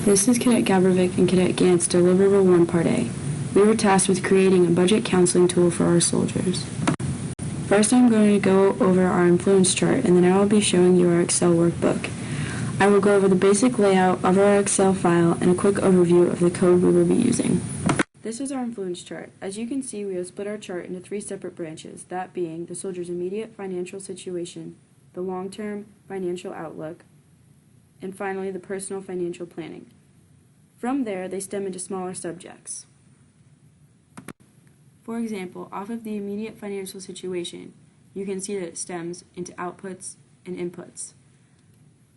This is Cadet Gabrovic and Cadet Gant's Deliverable 1 Part A. We were tasked with creating a budget counseling tool for our soldiers. First, I'm going to go over our influence chart, and then I will be showing you our Excel workbook. I will go over the basic layout of our Excel file and a quick overview of the code we will be using. This is our influence chart. As you can see, we have split our chart into 3 separate branches, that being the soldier's immediate financial situation, the long-term financial outlook, and finally the personal financial planning. From there, they stem into smaller subjects. For example, off of the immediate financial situation, you can see that it stems into outputs and inputs.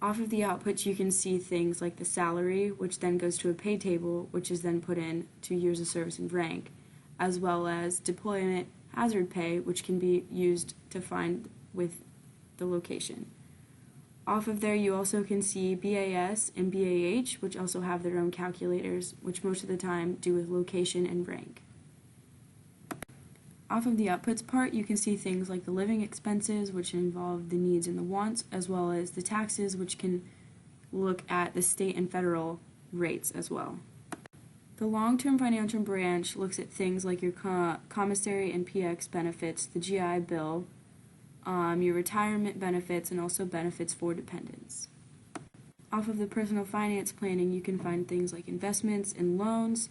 Off of the outputs, you can see things like the salary, which then goes to a pay table, which is then put in to years of service and rank, as well as deployment hazard pay, which can be used to find with the location. Off of there, you also can see BAS and BAH, which also have their own calculators, which most of the time do with location and rank. Off of the outputs part, you can see things like the living expenses, which involve the needs and the wants, as well as the taxes, which can look at the state and federal rates as well. The long-term financial branch looks at things like your commissary and PX benefits, the GI Bill, your retirement benefits, and also benefits for dependents. Off of the personal finance planning, you can find things like investments and loans,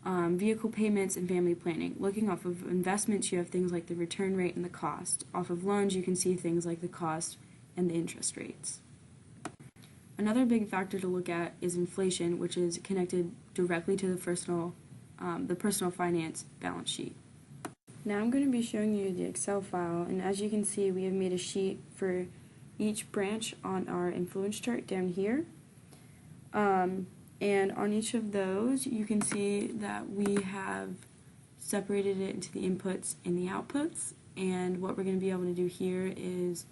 vehicle payments, and family planning. Looking off of investments, you have things like the return rate and the cost. Off of loans, you can see things like the cost and the interest rates. Another big factor to look at is inflation, which is connected directly to the personal finance balance sheet. Now I'm going to be showing you the Excel file, and as you can see, we have made a sheet for each branch on our influence chart down here. And on each of those, you can see that we have separated it into the inputs and the outputs, and what we're going to be able to do here is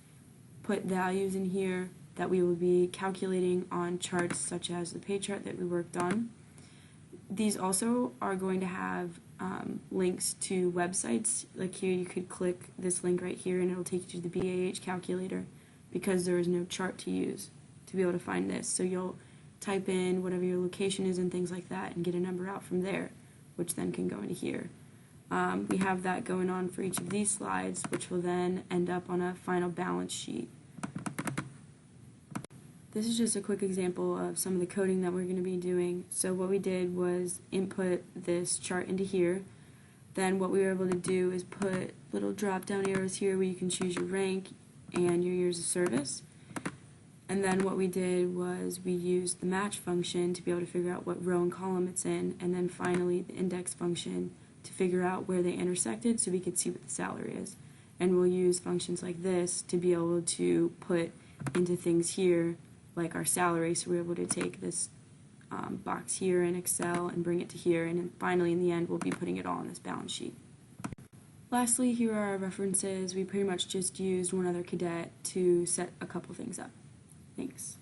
put values in here that we will be calculating on charts such as the pay chart that we worked on. These also are going to have links to websites. Like here, you could click this link right here and it'll take you to the BAH calculator because there is no chart to use to be able to find this. So you'll type in whatever your location is and things like that and get a number out from there, which then can go into here. We have that going on for each of these slides, which will then end up on a final balance sheet. This is just a quick example of some of the coding that we're going to be doing. So what we did was input this chart into here. Then what we were able to do is put little drop down arrows here where you can choose your rank and your years of service. And then what we did was we used the match function to be able to figure out what row and column it's in, and then finally the index function to figure out where they intersected so we could see what the salary is. And we'll use functions like this to be able to put into things here like our salary, so we're able to take this box here in Excel and bring it to here, and then finally in the end we'll be putting it all on this balance sheet. Lastly, here are our references. We pretty much just used one other cadet to set a couple things up. Thanks.